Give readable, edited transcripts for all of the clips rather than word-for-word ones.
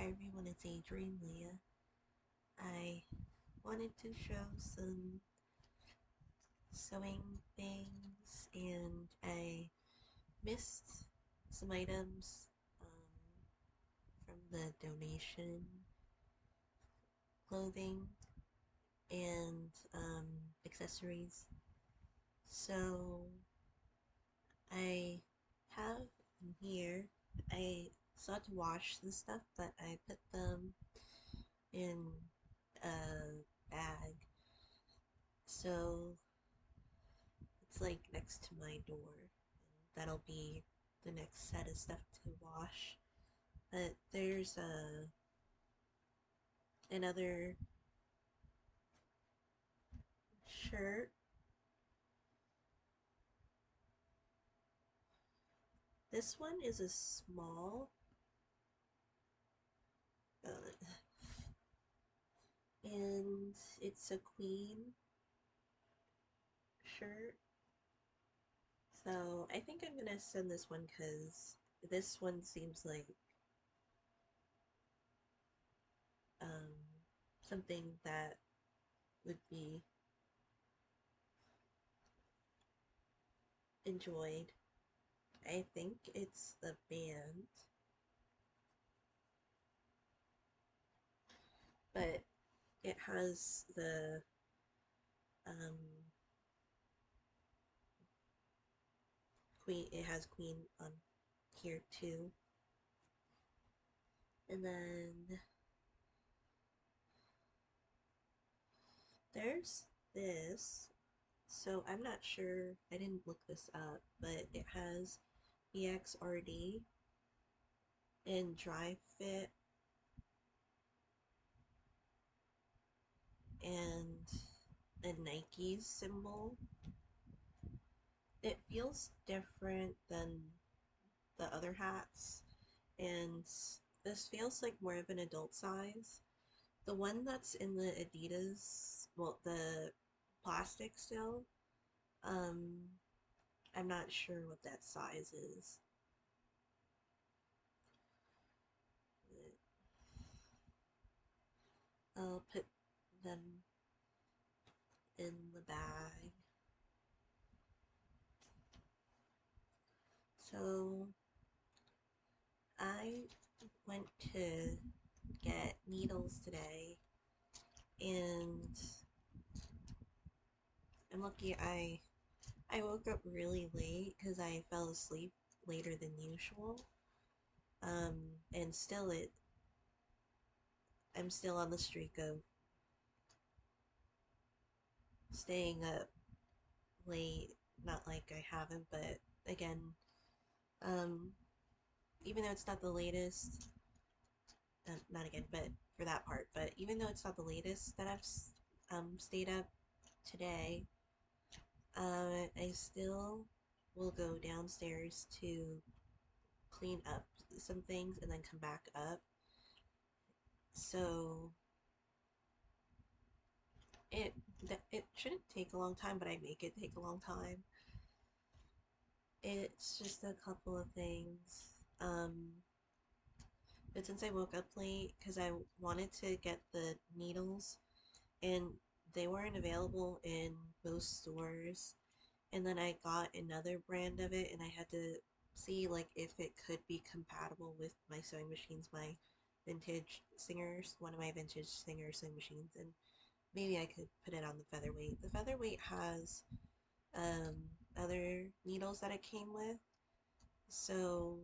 Hi everyone, it's Adrian Leah. I wanted to show some sewing things and I missed some items from the donation clothing and accessories. So I have in here, I still have to wash the stuff, but I put them in a bag. So it's like next to my door. And that'll be the next set of stuff to wash. But there's another shirt. This one is a small, uh, and it's a queen shirt. So I think I'm gonna send this one because this one seems like um, something that would be enjoyed. I think it's the band, but it has the um, queen. It has queen on here too, and then there's this. So I'm not sure. I didn't look this up, but it has EXRD and dry fit and a Nike symbol. It feels different than the other hats, and this feels like more of an adult size. The one that's in the Adidas, well, the plastic still, um, I'm not sure what that size is. I'll put them in the bag. So I went to get needles today, and I'm lucky I woke up really late because I fell asleep later than usual. Um, and still I'm still on the streak of staying up late. Not like I haven't, but again, um, even though it's not the latest, not again, but for that part, but even though it's not the latest that I've stayed up today, I still will go downstairs to clean up some things and then come back up. So it it shouldn't take a long time, but I make it take a long time. It's just a couple of things. But since I woke up late, because I wanted to get the needles and they weren't available in most stores, and then I got another brand of it and I had to see like if it could be compatible with my sewing machines, my vintage singers, one of my vintage singer sewing machines, and maybe I could put it on the featherweight. The featherweight has um, other needles that it came with, so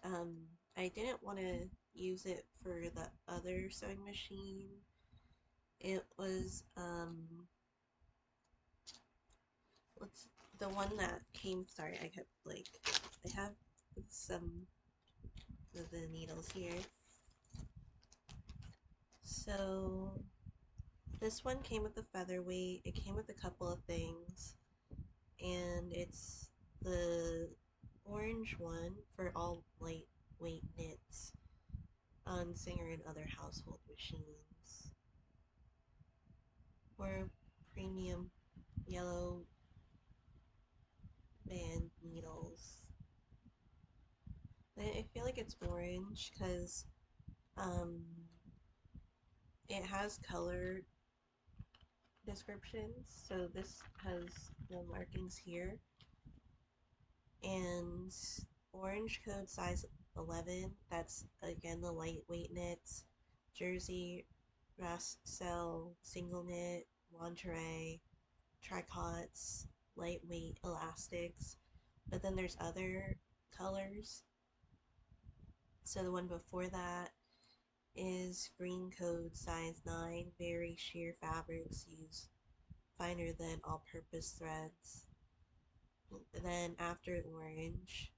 um, I didn't want to use it for the other sewing machine. It was what's the one that came, sorry, I kept like, I have some of the needles here. So this one came with the featherweight. It came with a couple of things, and it's the orange one for all lightweight knits on Singer and other household machines, or premium yellow band needles. I feel like it's orange because Um, it has color descriptions. So this has the markings here. And orange code size 11. That's again the lightweight knits. Jersey, cell, single knit, lingerie, tricots, lightweight elastics. But then there's other colors. So the one before that is green code size 9, very sheer fabrics, use finer than all-purpose threads. And then after orange,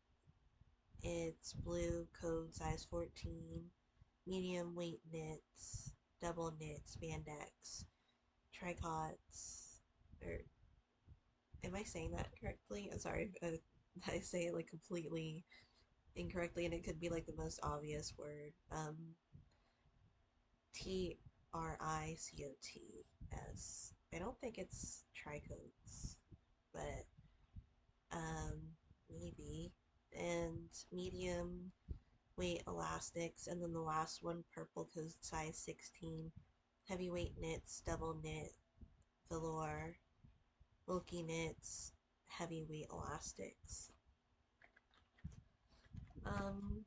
it's blue code size 14, medium weight knits, double knit spandex, tricots, or am I saying that correctly? I'm sorry if I say it like completely incorrectly and it could be like the most obvious word. Tricots. I don't think it's tricoats, but um, maybe. And medium weight elastics, and then the last one, purple code size 16, heavyweight knits, double knit, velour, bulky knits, heavyweight elastics. Um,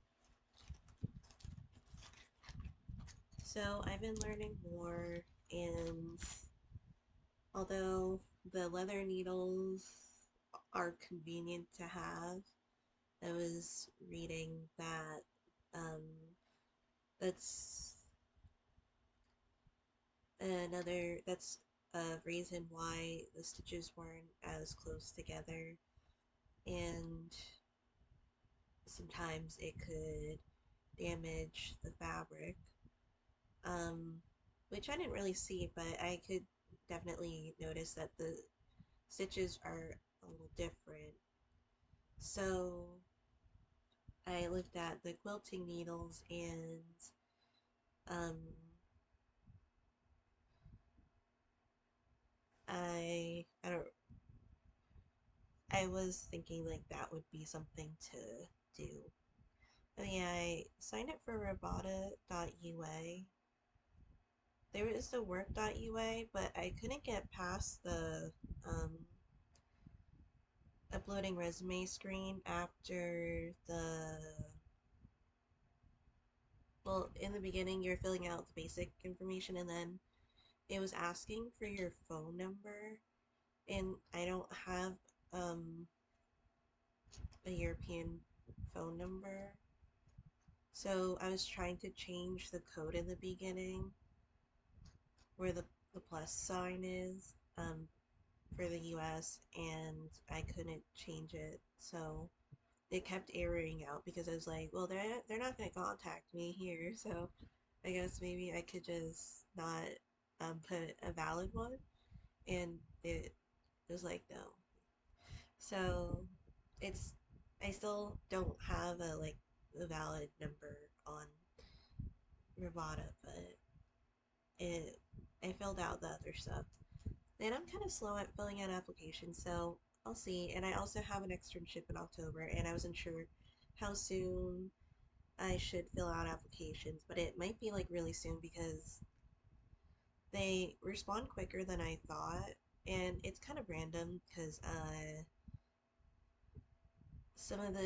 so I've been learning more, and although the leather needles are convenient to have, I was reading that um, that's that's a reason why the stitches weren't as close together, and sometimes it could damage the fabric, um, which I didn't really see, but I could definitely notice that the stitches are a little different. So I looked at the quilting needles, and um, I don't I was thinking like that would be something to do. Oh yeah, I signed up for Robota.ua. There is the work.ua, but I couldn't get past the uploading resume screen after well, in the beginning you're filling out the basic information and then it was asking for your phone number, and I don't have um, a European phone number. So I was trying to change the code in the beginning where the plus sign is for the US, and I couldn't change it. So it kept erroring out because I was like, well, they're not going to contact me here. So I guess maybe I could just not put a valid one. And it was like, no. So it's, I still don't have a like a valid number on Rivada, but it I filled out the other stuff. And I'm kind of slow at filling out applications, so I'll see. And I also have an externship in October, and I wasn't sure how soon I should fill out applications, but it might be like really soon because they respond quicker than I thought, and it's kind of random because some of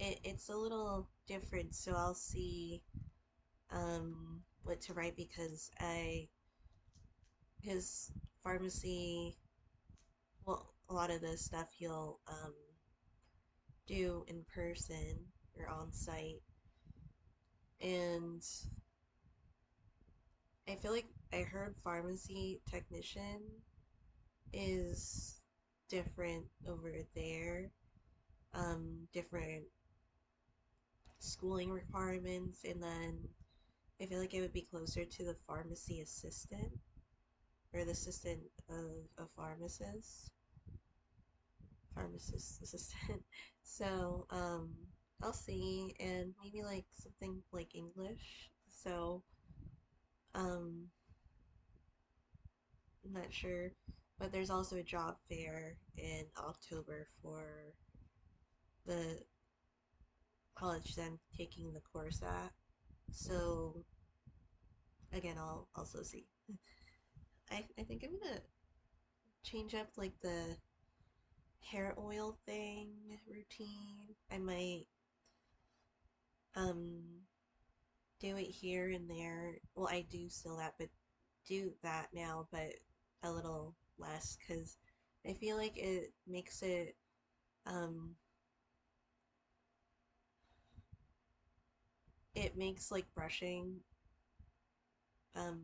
it's a little different, so I'll see what to write because pharmacy, well, a lot of the stuff you'll do in person or on site, and I feel like I heard pharmacy technician is different over there, different schooling requirements, and then I feel like it would be closer to the pharmacy assistant or the assistant of a pharmacist assistant. So, I'll see, and maybe like something like English. So, um, I'm not sure, but there's also a job fair in October for the college that I'm taking the course at. So again, I'll also see. I think I'm gonna change up like the hair oil thing routine. I might um do it here and there. Well, I do still that, but do that now, but a little less because I feel like um it makes like brushing um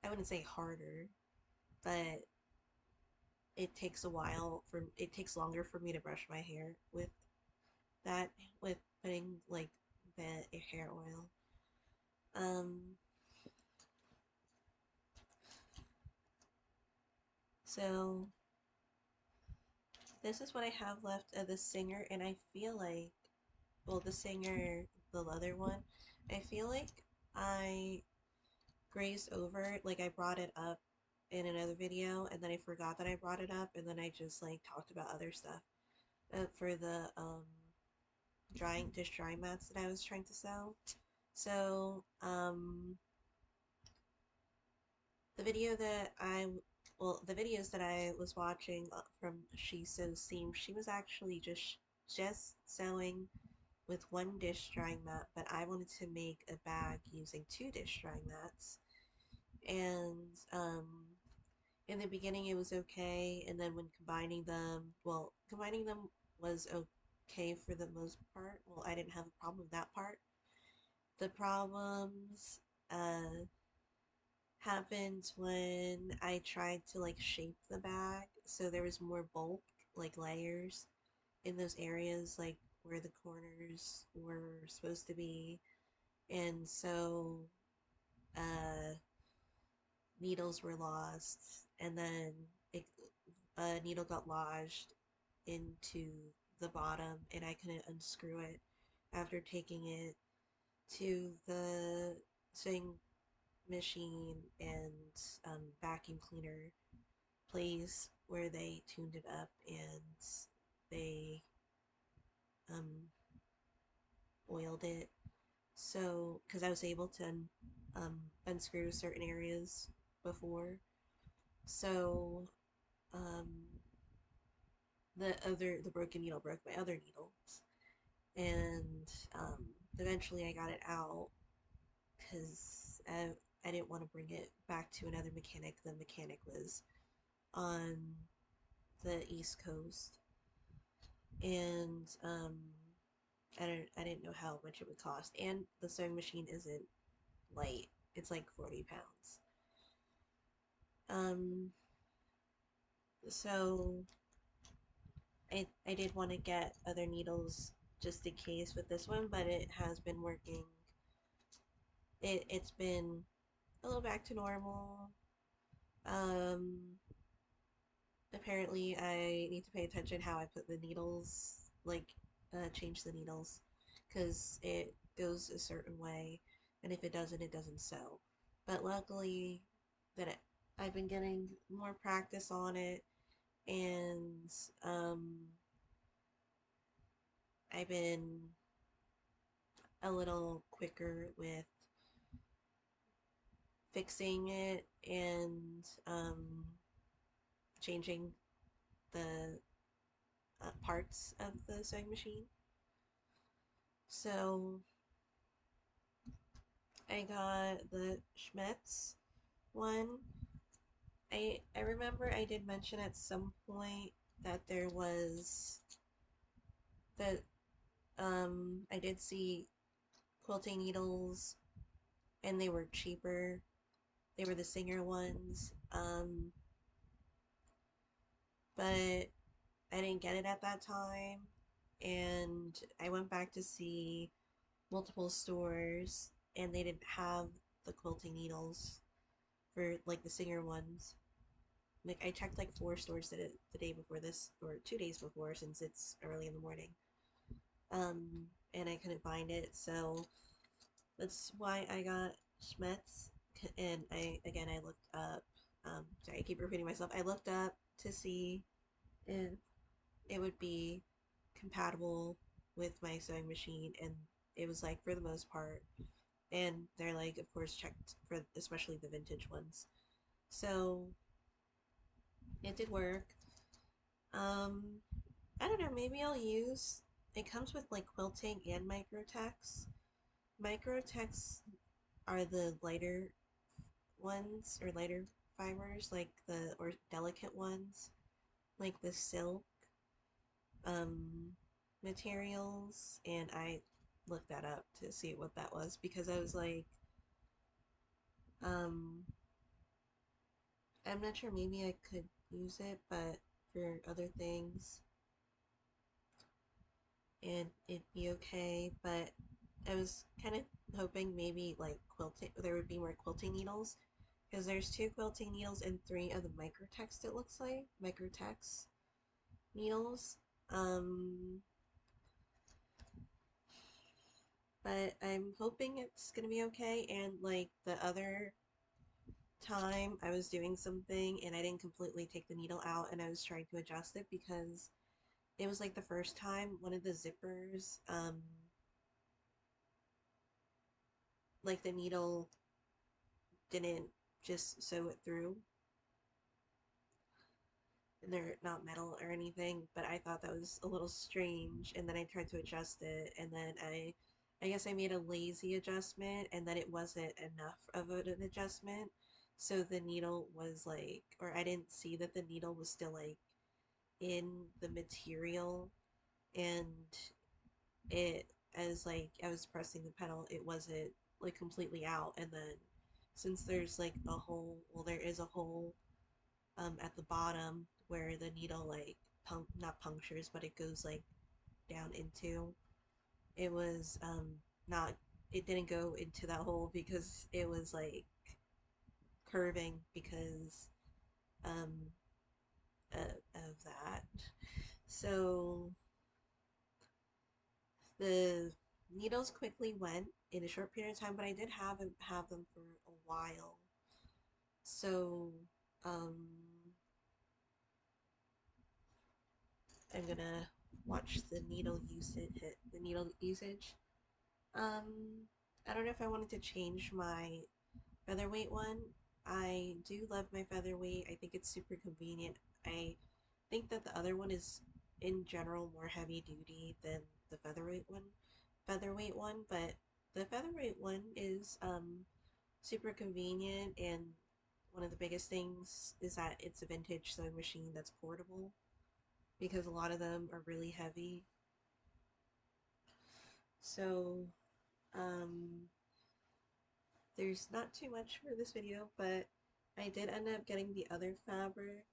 I wouldn't say harder, but it takes longer for me to brush my hair that with putting like the hair oil. Um so this is what I have left of the singer, and I feel like, well, the singer, the leather one, I feel like I grazed over it, like I brought it up in another video, and then I forgot that I brought it up, and then I just like talked about other stuff for the dish drying mats that I was trying to sell. So the video that I well, the videos that I was watching from She Sews Seam, she was actually just sewing with one dish drying mat, but I wanted to make a bag using two dish drying mats. And in the beginning it was okay, and then when combining them was okay for the most part. Well, I didn't have a problem with that part. The problems happened when I tried to like shape the bag so there was more bulk, like layers in those areas like where the corners were supposed to be. And so uh needles were lost, and then a needle got lodged into the bottom and I couldn't unscrew it after taking it to the sewing machine and vacuum cleaner place where they tuned it up, and they um, oiled it. So, because I was able to unscrew certain areas before, so um, the broken needle broke my other needles, and eventually I got it out because I didn't want to bring it back to another mechanic. The mechanic was on the East Coast, and I didn't know how much it would cost, and the sewing machine isn't light. It's like 40 pounds. Um, so I did want to get other needles just in case with this one, but it has been working. It's been a little back to normal. Um, Apparently I need to pay attention how I put the needles, like change the needles, because it goes a certain way, and if it doesn't, it doesn't sew. But luckily that I've been getting more practice on it, and um, I've been a little quicker with fixing it and changing the parts of the sewing machine. So I got the Schmetz one. I remember I did mention at some point that there was that I did see quilting needles, and they were cheaper. They were the Singer ones. But I didn't get it at that time, and I went back to see multiple stores, and they didn't have the quilting needles for like the Singer ones. Like I checked like four stores the day before this, or 2 days before, since it's early in the morning. And I couldn't find it, so that's why I got Schmetz. And I looked up. Sorry, I keep repeating myself. I looked up to see if it would be compatible with my sewing machine, and it was like for the most part. and they're like, of course, checked for especially the vintage ones. So it did work. Um, I don't know, maybe I'll use it comes with like quilting and microtex. Microtex are the lighter ones or lighter fibers, like the or delicate ones, like the silk um materials, and I looked that up to see what that was because I was like, um I'm not sure, maybe I could use it, but for other things and it'd be okay. But I was kind of hoping maybe like quilting, there would be more quilting needles because there's two quilting needles and three of the microtext, it looks like microtext needles. Um, but I'm hoping it's gonna be okay. And like the other time I was doing something and I didn't completely take the needle out and I was trying to adjust it because it was like the first time one of the zippers, like the needle didn't just sew it through, and they're not metal or anything, but I thought that was a little strange, and then I tried to adjust it, and then I guess I made a lazy adjustment, and then it wasn't enough of an adjustment, so the needle was like, or I didn't see that the needle was still like in the material, and it, as like I was pressing the pedal, it wasn't like completely out, and then since there's like a hole, well, there is a hole at the bottom where the needle like not punctures, but it goes like down into. It was not. It didn't go into that hole because it was like curving because um of that. So the needles quickly went in a short period of time, but I did have them for a while. So um I'm gonna watch the needle usage hit the needle usage. I don't know if I wanted to change my featherweight one. I do love my featherweight. I think it's super convenient. I think that the other one is in general more heavy duty than the featherweight one, but the featherweight one is super convenient, and one of the biggest things is that it's a vintage sewing machine that's portable because a lot of them are really heavy. So, um, there's not too much for this video, but I did end up getting the other fabric,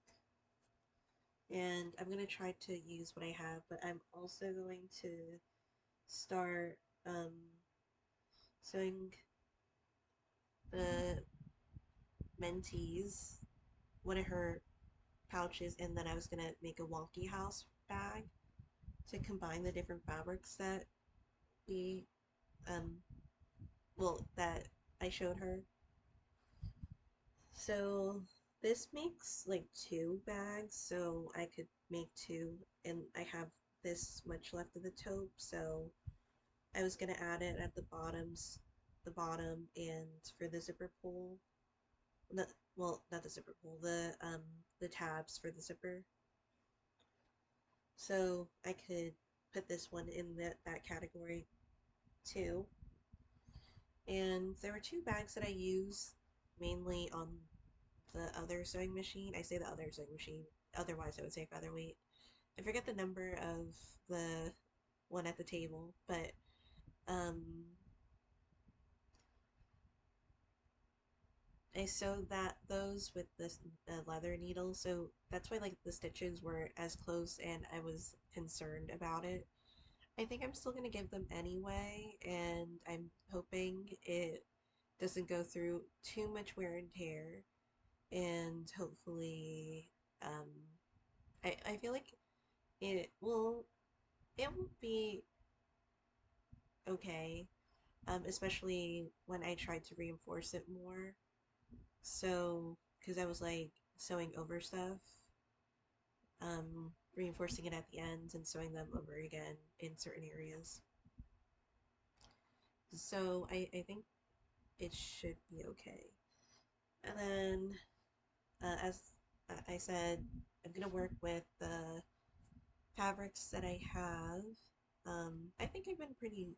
and I'm going to try to use what I have, but I'm also going to start um, sewing the mentees, one of her pouches, and then I was going to make a wonky house bag to combine the different fabrics that we, um, well, that I showed her. So this makes like two bags, so I could make two, and I have this much left of the taupe, so I was gonna add it at the bottom, and for the zipper pull, not, well, not the zipper pull, the tabs for the zipper. So I could put this one in that category too. And there were two bags that I use mainly on the other sewing machine. I say the other sewing machine, otherwise I would say featherweight. I forget the number of the one at the table, but um, I sewed those with this leather needle, so that's why like the stitches weren't as close, and I was concerned about it. I think I'm still gonna give them anyway, and I'm hoping it doesn't go through too much wear and tear, and hopefully, um, I feel like it will be okay, especially when I tried to reinforce it more. So, because I was like sewing over stuff, reinforcing it at the ends and sewing them over again in certain areas. So I think it should be okay. And then, as I said, I'm gonna work with the fabrics that I have. I think I've been pretty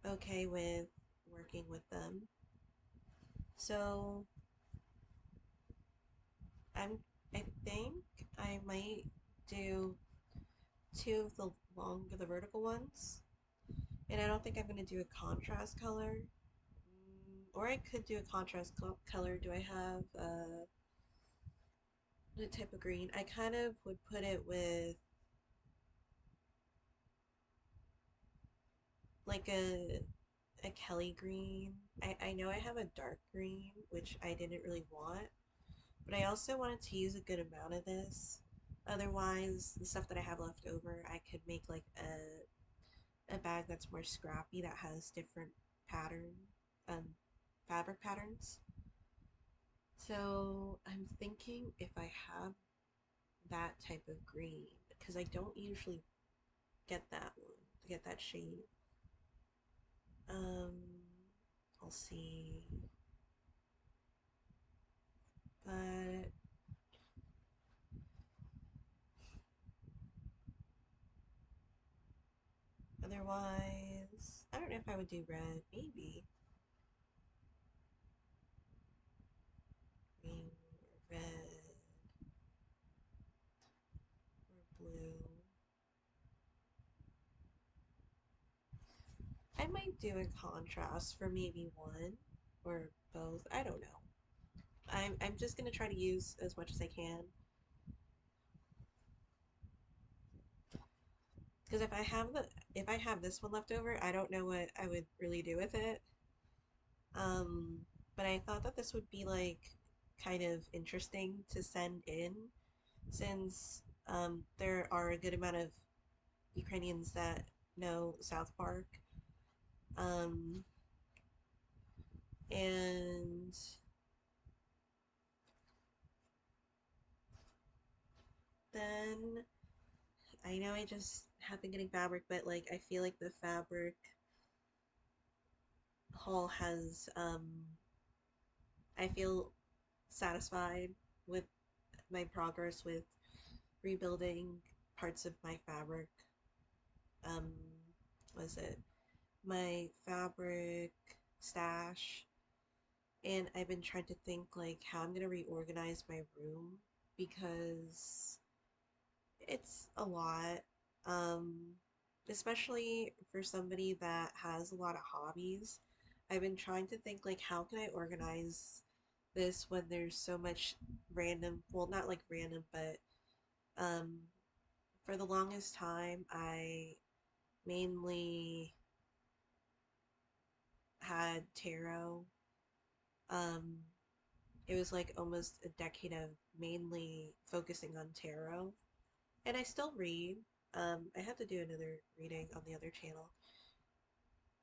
okay with working with them. So I'm I think I might do two of the vertical ones, and I don't think I'm gonna do a contrast color. Or I could do a contrast color. Do I have the type of green? I kind of would put it with like a Kelly green. I know I have a dark green, which I didn't really want, but I also wanted to use a good amount of this. Otherwise, the stuff that I have left over, I could make like a bag that's more scrappy that has different pattern, um, fabric patterns. So I'm thinking if I have that type of green, because I don't usually get that one, get that shade. Um, I'll see. But otherwise, I don't know if I would do red. Maybe green or red or blue. I might do a contrast for maybe one or both. I don't know. I'm just gonna try to use as much as I can because if I have this one left over, I don't know what I would really do with it. Um, but I thought that this would be like kind of interesting to send in since there are a good amount of Ukrainians that know South Park. Um, and then I know I just have been getting fabric, but like I feel like the fabric haul has I feel satisfied with my progress with rebuilding parts of my fabric. Um, was it my fabric stash? And I've been trying to think like how I'm gonna reorganize my room because it's a lot. Um, especially for somebody that has a lot of hobbies. I've been trying to think like how can I organize this when there's so much random, well, not like random, but um, for the longest time I mainly had tarot. Um, it was like almost a decade of mainly focusing on tarot. And I still read. I have to do another reading on the other channel.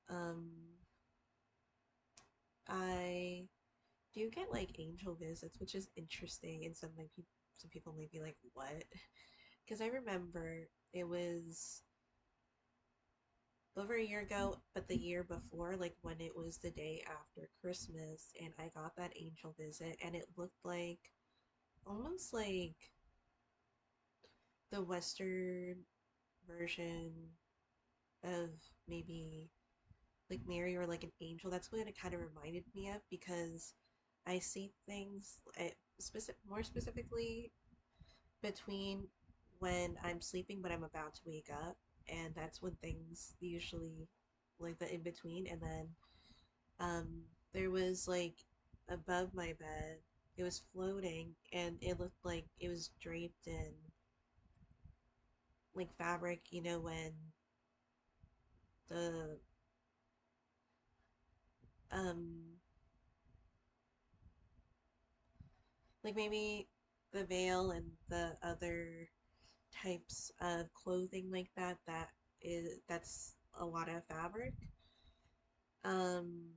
Um, I do get like angel visits, which is interesting, and some people may be like, "What?" Because I remember it was over a year ago, but the year before, like when it was the day after Christmas, and I got that angel visit, and it looked like almost like the Western version of maybe like Mary or like an angel. That's what it kind of reminded me of because I see things more specifically between when I'm sleeping but I'm about to wake up, and that's when things usually like the in between, and then um there was like above my bed, it was floating and it looked like it was draped in like fabric, you know, when the um like maybe the veil and the other types of clothing like that's a lot of fabric. Um,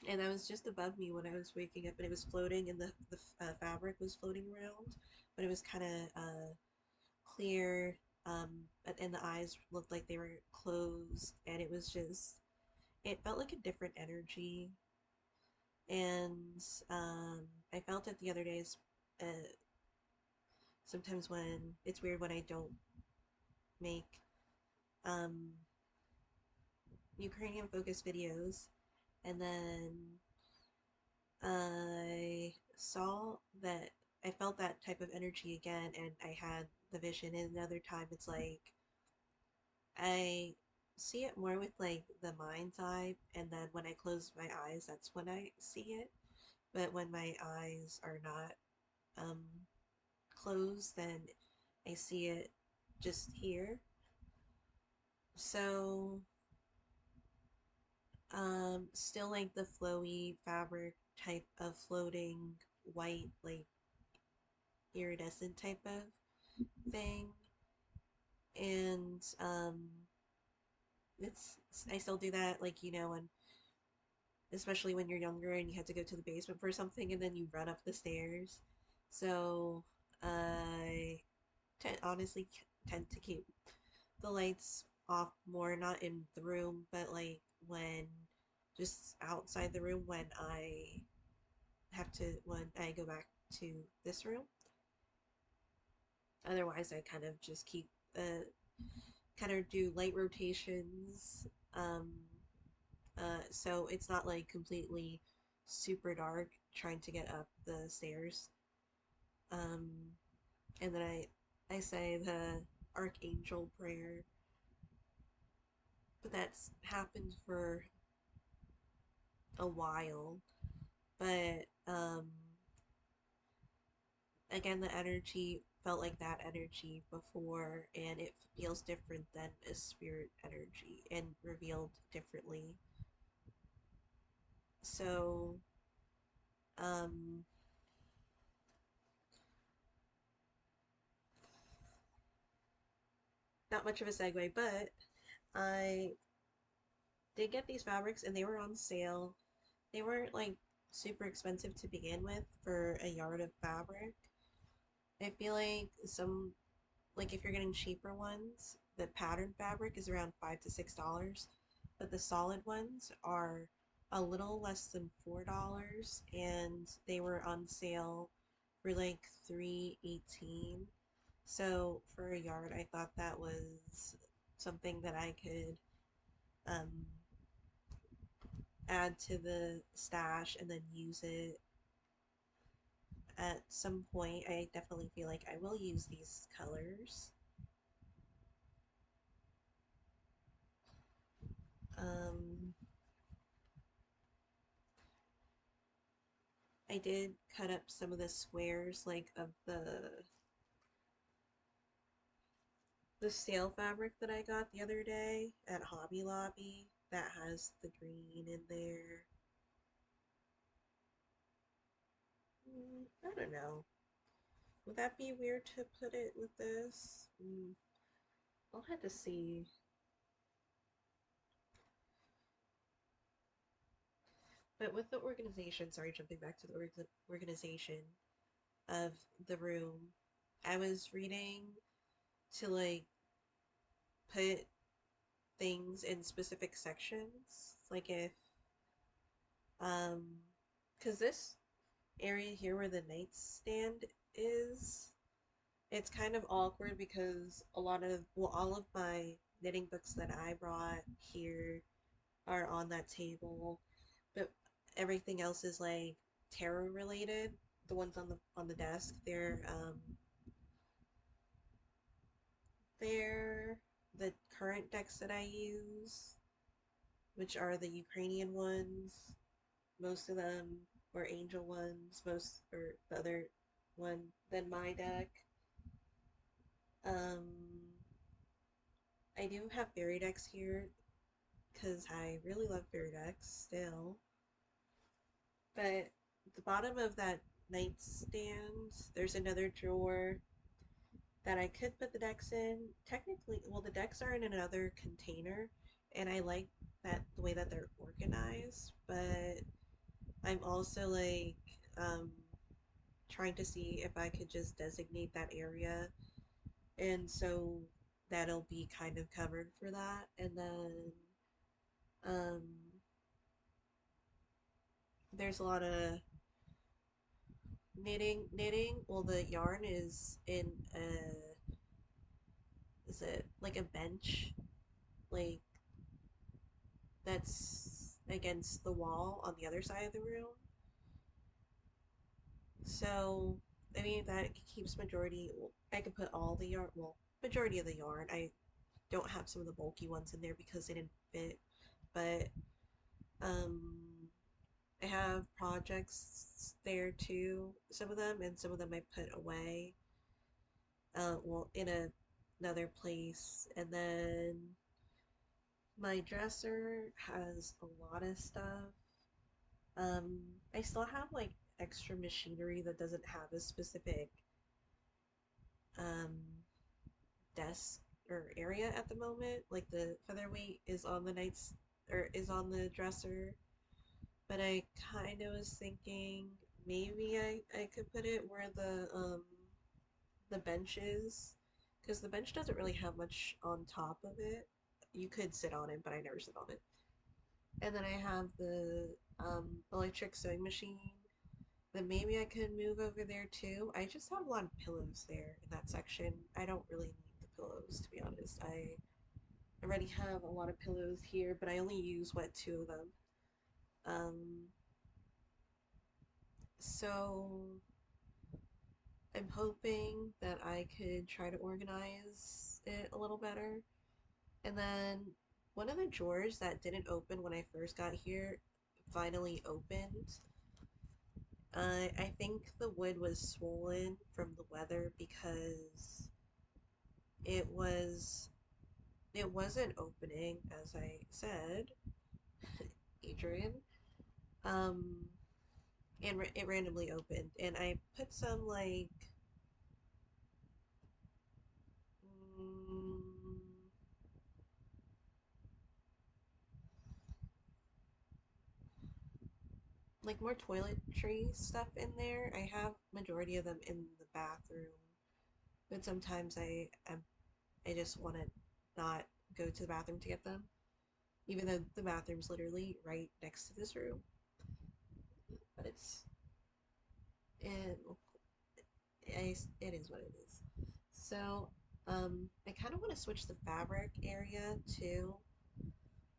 and that was just above me when I was waking up, and it was floating, and the fabric was floating around, but it was kind of clear. And the eyes looked like they were closed, and it was just it felt like a different energy. And I felt it the other days. Uh, Sometimes when it's weird when I don't make um, Ukrainian focused videos, and then I saw that I felt that type of energy again, and I had the vision. And another time, it's like I see it more with like the mind's eye, and then when I close my eyes, that's when I see it. But when my eyes are not um, closed, then I see it just here. So, still like the flowy fabric type of floating white, like iridescent type of thing. And it's I still do that, like when especially when you're younger and you have to go to the basement for something and then you run up the stairs. So I honestly tend to keep the lights off more, not in the room, but like when just outside the room when I go back to this room. Otherwise, I kind of just keep kind of do light rotations. Um, so it's not like completely super dark trying to get up the stairs. Um, and then I say the Archangel prayer, but that's happened for a while. But again, the energy felt like that energy before, and it feels different than a spirit energy and revealed differently. So, um, not much of a segue, but I did get these fabrics and they were on sale. They weren't like super expensive to begin with for a yard of fabric. I feel like like if you're getting cheaper ones, the patterned fabric is around $5 to $6, but the solid ones are a little less than $4, and they were on sale for like 318. So for a yard, I thought that was something that I could um, add to the stash and then use it at some point. I definitely feel like I will use these colors. Um, I did cut up some of the squares like of the sale fabric that I got the other day at Hobby Lobby that has the green in there. I don't know. Would that be weird to put it with this? I'll have to see. But with the organization, sorry, jumping back to the organization of the room, I was reading to like put things in specific sections. Like if, um, because this area here where the nightstand is, it's kind of awkward because all of my knitting books that I brought here are on that table, but everything else is like tarot related. The ones on the desk, they're the current decks that I use, which are the Ukrainian ones. Most of them were angel ones, most or the other one than my deck. Um, I do have fairy decks here because I really love fairy decks still. But the bottom of that nightstand, there's another drawer that I could put the decks in. Technically, well, the decks are in another container, and I like that the way that they're organized, but I'm also like um, trying to see if I could just designate that area, and so that'll be kind of covered for that. And then Um, there's a lot of knitting. Well, the yarn is in a, is it like a bench, like that's against the wall on the other side of the room. So, I mean, that keeps majority, well, I could put all the yarn, well, majority of the yarn. I don't have some of the bulky ones in there because they didn't fit, but um, I have projects there too, some of them, and some of them I put away, well, in another place. And then my dresser has a lot of stuff. I still have like extra machinery that doesn't have a specific um, desk or area at the moment. Like the featherweight is on the night's or is on the dresser, but I kind of was thinking maybe I could put it where the bench is, because the bench doesn't really have much on top of it. You could sit on it, but I never sit on it. And then I have the electric sewing machine that maybe I could move over there too. I just have a lot of pillows there in that section. I don't really need the pillows, to be honest. I already have a lot of pillows here, but I only use what, two of them. Um, so I'm hoping that I could try to organize it a little better. And then one of the drawers that didn't open when I first got here finally opened. I think the wood was swollen from the weather because it was it wasn't opening as I said, Adrian. Um, and it randomly opened, and I put some mm, like more toiletry stuff in there. I have majority of them in the bathroom, but sometimes I just want to not go to the bathroom to get them, even though the bathroom's literally right next to this room. But it it is what it is. So I kind of want to switch the fabric area too,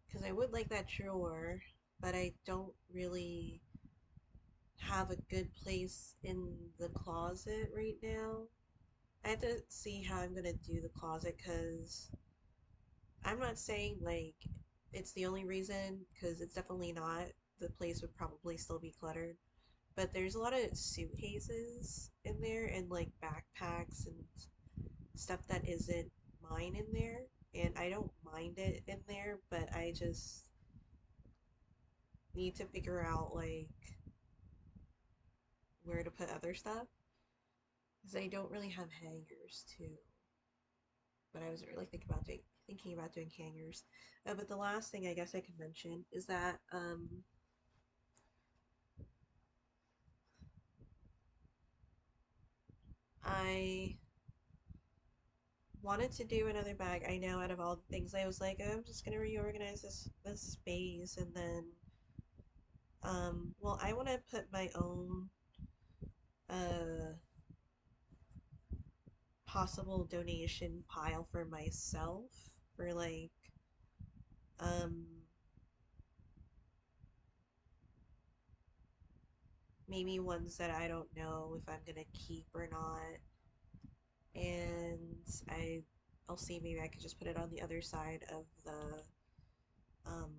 because I would like that drawer, but I don't really have a good place in the closet right now. I have to see how I'm gonna do the closet because I'm not saying like it's the only reason, because it's definitely not. The place would probably still be cluttered, but there's a lot of suitcases in there and like backpacks and stuff that isn't mine in there, and I don't mind it in there, but I just need to figure out like where to put other stuff because I don't really have hangers too. But I was really thinking about doing hangers. But the last thing I guess I could mention is that I wanted to do another bag. I know out of all the things I was like, oh, I'm just gonna reorganize this space, and then well, I want to put my own uh possible donation pile for myself for like um maybe ones that I don't know if I'm gonna keep or not, and I'll see, maybe I could just put it on the other side of um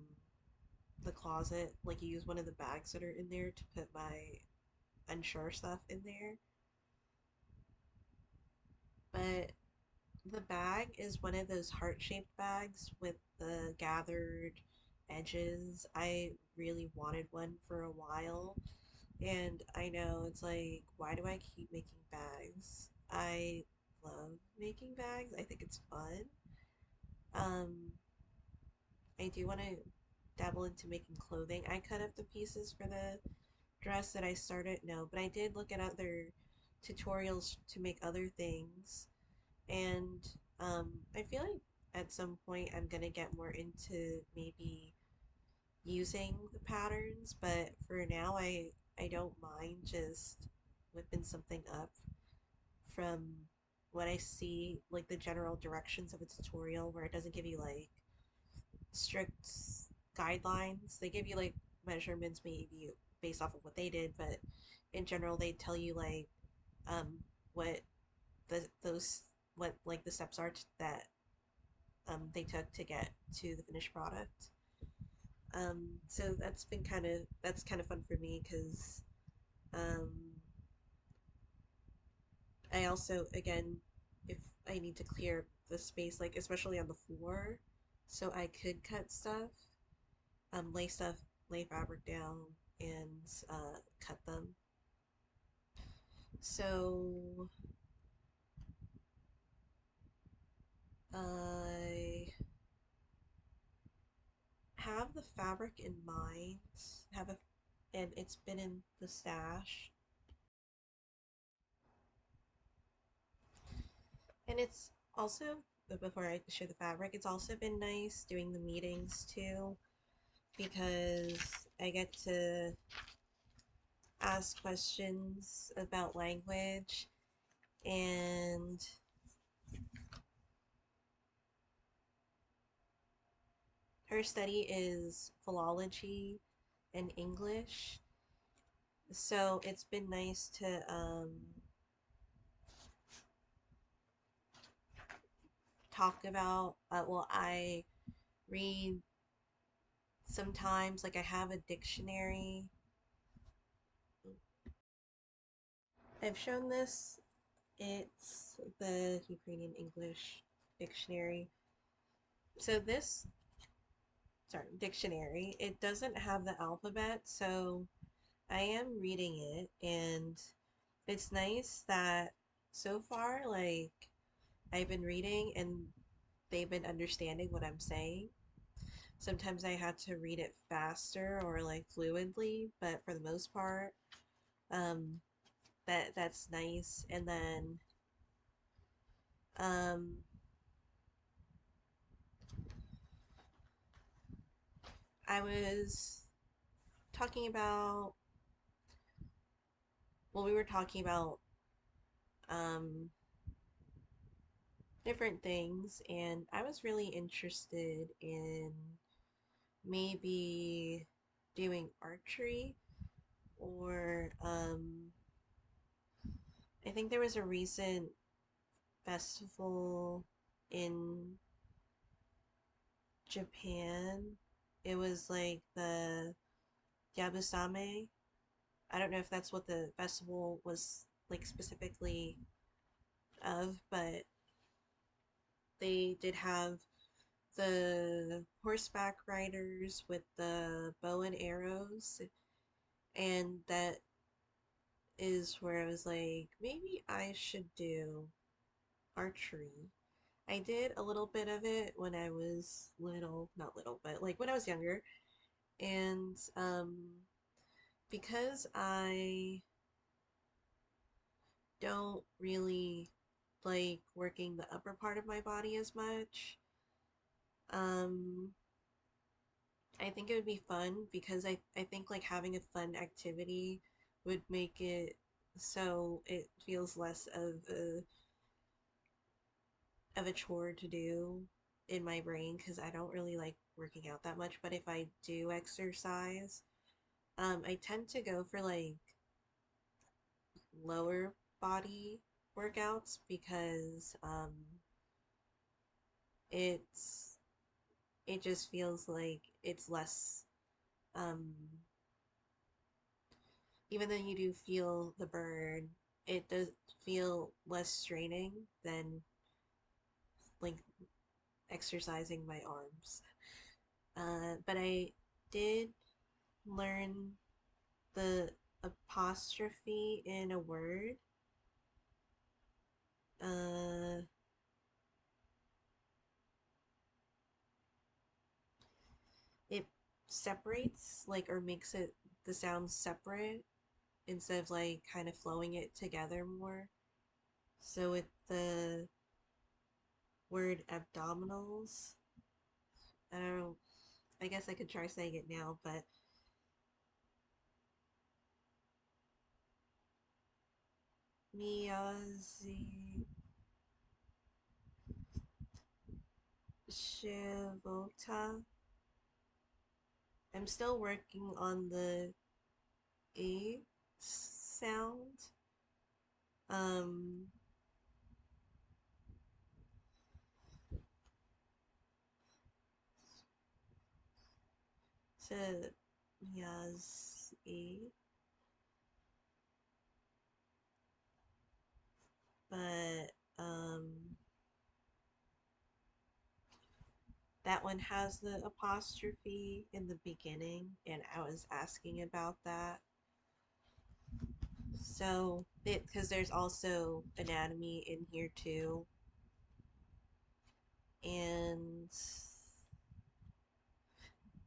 the closet, like use one of the bags that are in there to put my unsure stuff in there. But the bag is one of those heart-shaped bags with the gathered edges. I really wanted one for a while, and I know it's like, why do I keep making bags? I love making bags. I think it's fun. Um, I do want to dabble into making clothing. I cut up the pieces for the dress that I started. No, but I did look at other tutorials to make other things, and I feel like at some point I'm gonna get more into maybe using the patterns, but for now I don't mind just whipping something up from what I see, like the general directions of a tutorial where it doesn't give you like strict guidelines. They give you like measurements maybe based off of what they did, but in general they tell you like um what those what like the steps are that they took to get to the finished product. So that's kind of fun for me because um, I also again, if I need to clear the space, like especially on the floor, so I could cut stuff, lay stuff, lay fabric down, and cut them. So I have the fabric in mind, have a, and it's been in the stash. And it's also, but before I show the fabric, it's also been nice doing the meetings too because I get to ask questions about language, and her study is philology and English. So it's been nice to talk about, well, I read sometimes, like I have a dictionary. I've shown this. It's the Ukrainian English dictionary. So this, sorry, dictionary, it doesn't have the alphabet, so I am reading it, and it's nice that so far, like, I've been reading and they've been understanding what I'm saying. Sometimes I had to read it faster or like fluidly, but for the most part, um, that's nice. And then um, I was talking about, well, we were talking about um, different things, and I was really interested in maybe doing archery or I think there was a recent festival in Japan. It was like the Yabusame. I don't know if that's what the festival was like specifically of, but they did have the horseback riders with the bow and arrows, and that is where I was like, maybe I should do archery. I did a little bit of it when I was little, not little, but like when I was younger, and because I don't really like working the upper part of my body as much, um, I think it would be fun because I think like having a fun activity would make it so it feels less of a chore to do in my brain because I don't really like working out that much. But if I do exercise, I tend to go for like lower body workouts because it's it just feels like it's less um even though you do feel the burn, it does feel less straining than like exercising my arms. But I did learn the apostrophe in a word. Uh, it separates like or makes it the sound separate instead of like kind of flowing it together more. So with the word abdominals, I don't know, I guess I could try saying it now, but Miyazi Shivota. I'm still working on the A sound. Um, to Miyazi, but that one has the apostrophe in the beginning, and I was asking about that. So, it because there's also anatomy in here too, and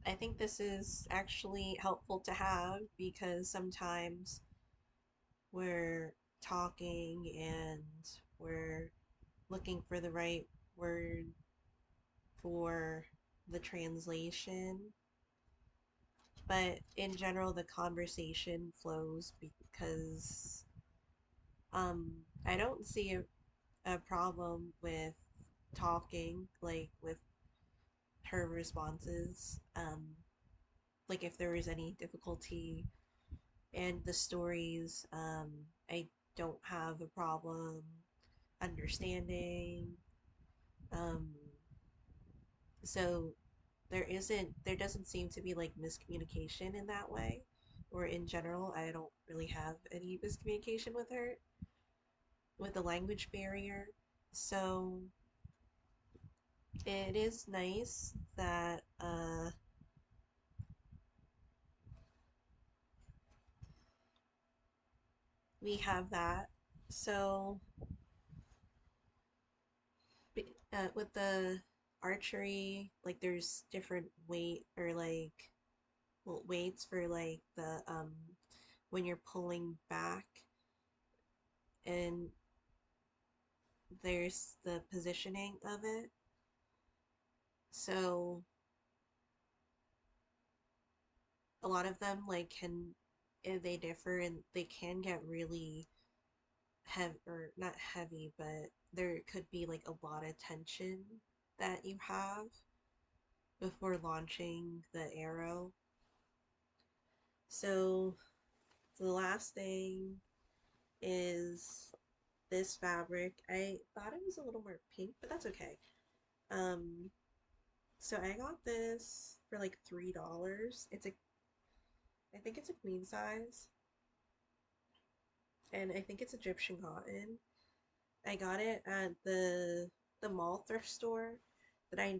I think this is actually helpful to have because sometimes we're talking and we're looking for the right word for the translation, but in general, the conversation flows because I don't see a problem with talking, like with her responses. Like if there was any difficulty and the stories, I don't have a problem understanding. Um, so there doesn't seem to be like miscommunication in that way, or in general, I don't really have any miscommunication with her with the language barrier. So it is nice that we have that. So with the archery, like there's different weight or like well, weights for like the when you're pulling back, and there's the positioning of it. So a lot of them like can they differ and they can get really heavy or not heavy, but there could be like a lot of tension that you have before launching the arrow. So the last thing is this fabric. I thought it was a little more pink, but that's okay. Um, so I got this for like $3. I think it's a queen size, and I think it's Egyptian cotton. I got it at the mall thrift store that I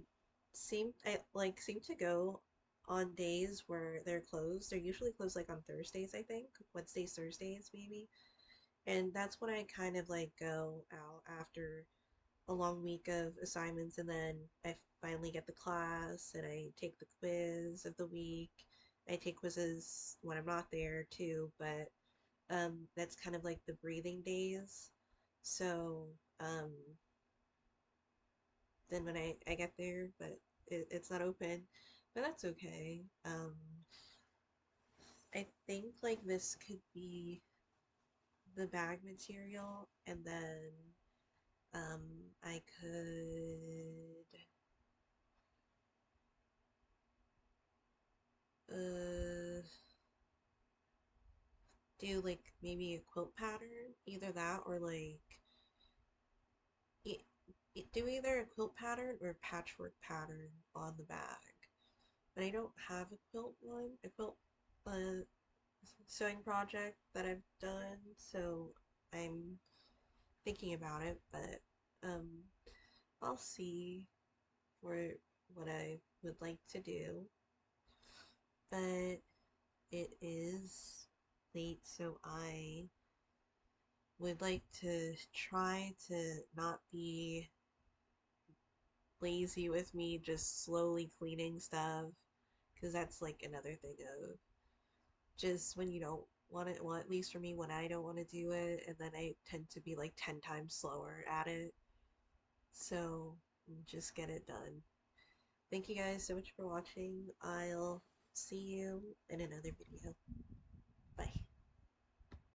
like seem to go on days where they're closed. They're usually closed like on Thursdays, I think. Wednesdays, Thursdays maybe. And that's when I kind of like go out after a long week of assignments, and then I finally get the class and I take the quiz of the week. I take quizzes when I'm not there too, but that's kind of like the breathing days. So um, then when I get there, but it's not open, but that's okay. I think like this could be the bag material, and then um, I could uh, do like maybe a quilt pattern, either that or like e- do either a quilt pattern or a patchwork pattern on the bag. But I don't have a quilt one, a quilt uh, sewing project that I've done, so I'm thinking about it, but um, I'll see for what I would like to do. But it is late, so I would like to try to not be lazy with me just slowly cleaning stuff, because that's like another thing of just when you don't want it, well, at least for me, when I don't want to do it, and then I tend to be like 10 times slower at it. So just get it done. Thank you guys so much for watching. I'll see you in another video.